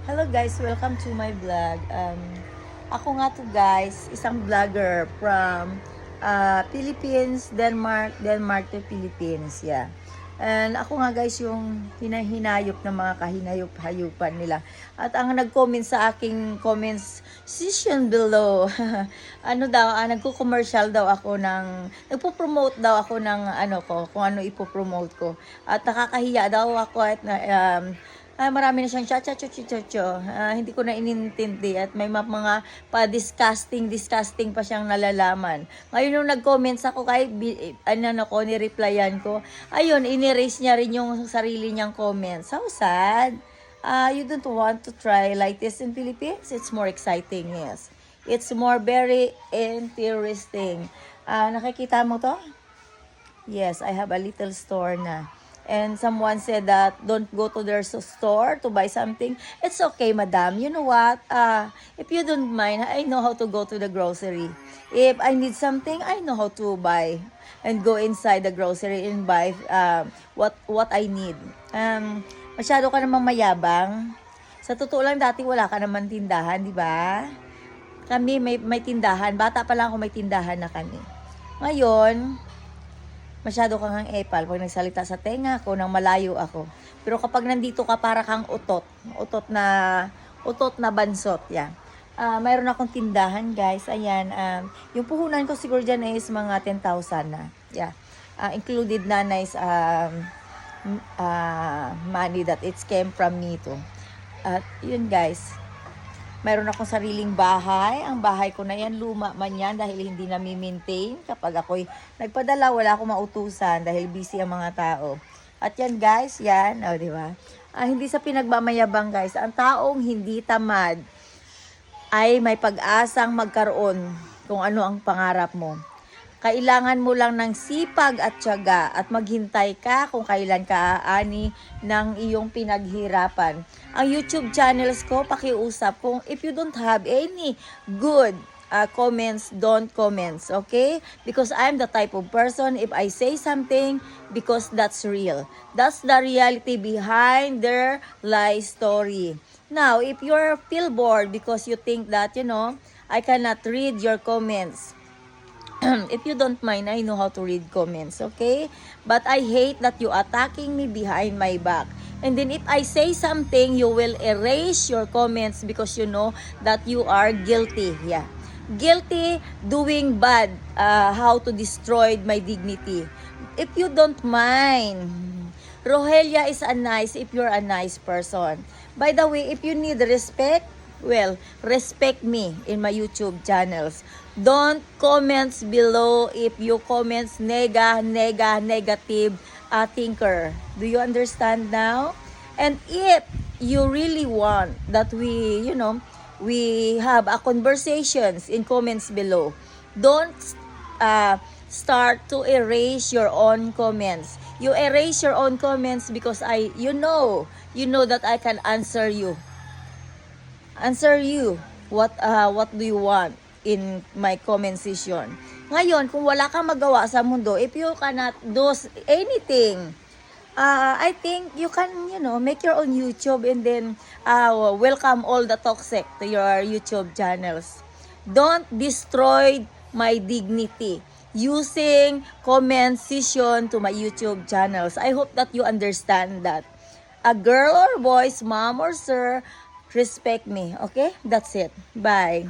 Hello guys, welcome to my vlog. Ako nga to guys, isang vlogger from Philippines, Denmark to Philippines, yeah. And ako nga guys yung hinahinayop ng mga kahinayop-hayupan nila. At ang nag-comment sa aking comments section below, ano daw, nagko-commercial daw ako nagpo-promote daw ako ng kung ano ipo-promote ko. At nakakahiya daw ako at marami na siyang cha-cha-cho-cho-cho. Hindi ko na inintindi at may mga disgusting pa siyang nalalaman. Ngayon nung nag-comments ako kahit ni-replyan ko, ayun, in-erase niya rin yung sarili niyang comments. How sad. You don't want to try like this in Philippines? It's more exciting, yes. It's more very interesting. Nakikita mo to? Yes, I have a little store na. And someone said that don't go to their store to buy something. It's okay, madam. You know what? If you don't mind, I know how to go to the grocery. If I need something, I know how to buy and go inside the grocery and buy what I need. Masyado ka namang mayabang. Sa totoo lang, dati wala ka naman tindahan, di ba? Kami may tindahan. Bata pa lang ako may tindahan na kami. Ngayon, masyado kang ang epal pag nagsalita sa tenga ko nang malayo ako. Pero kapag nandito ka para kang utot na bansot, yan. Mayroon akong tindahan, guys. Ayan, yung puhunan ko siguro diyan is mga 10,000 na. Yeah. Included na nice money that it came from me to. At yun, guys. Mayroon akong sariling bahay. Ang bahay ko na yan, luma man yan dahil hindi na mi-maintain. Kapag ako'y nagpadala, wala akong mautusan dahil busy ang mga tao. At yan guys, yan, di ba? Hindi sa pinagmamayabang guys, ang taong hindi tamad ay may pag-asang magkaroon kung ano ang pangarap mo. Kailangan mo lang ng sipag at tiyaga at maghintay ka kung kailan ka aani ng iyong pinaghirapan. Ang YouTube channels ko, pakiusap kung if you don't have any good comments, don't comments, okay? Because I'm the type of person, if I say something, because that's real. That's the reality behind their lie story. Now, if you feel bored because you think that, I cannot read your comments, if you don't mind, I know how to read comments, okay? But I hate that you attacking me behind my back. And then if I say something, you will erase your comments because you know that you are guilty. Yeah. Guilty doing bad, how to destroy my dignity. If you don't mind, Rogelia is if you're a nice person. By the way, if you need respect, well, respect me in my YouTube channels. Don't comments below if you comments negative thinker. Do you understand now? And if you really want that we have a conversations in comments below, don't start to erase your own comments. You erase your own comments because you know that I can answer you what do you want in my comment section. Ngayon, kung wala kang magawa sa mundo, if you cannot do anything, I think you can, make your own YouTube and then welcome all the toxic to your YouTube channels. Don't destroy my dignity using comment section to my YouTube channels. I hope that you understand that. A girl or boys, mom or sir, respect me, okay? That's it. Bye.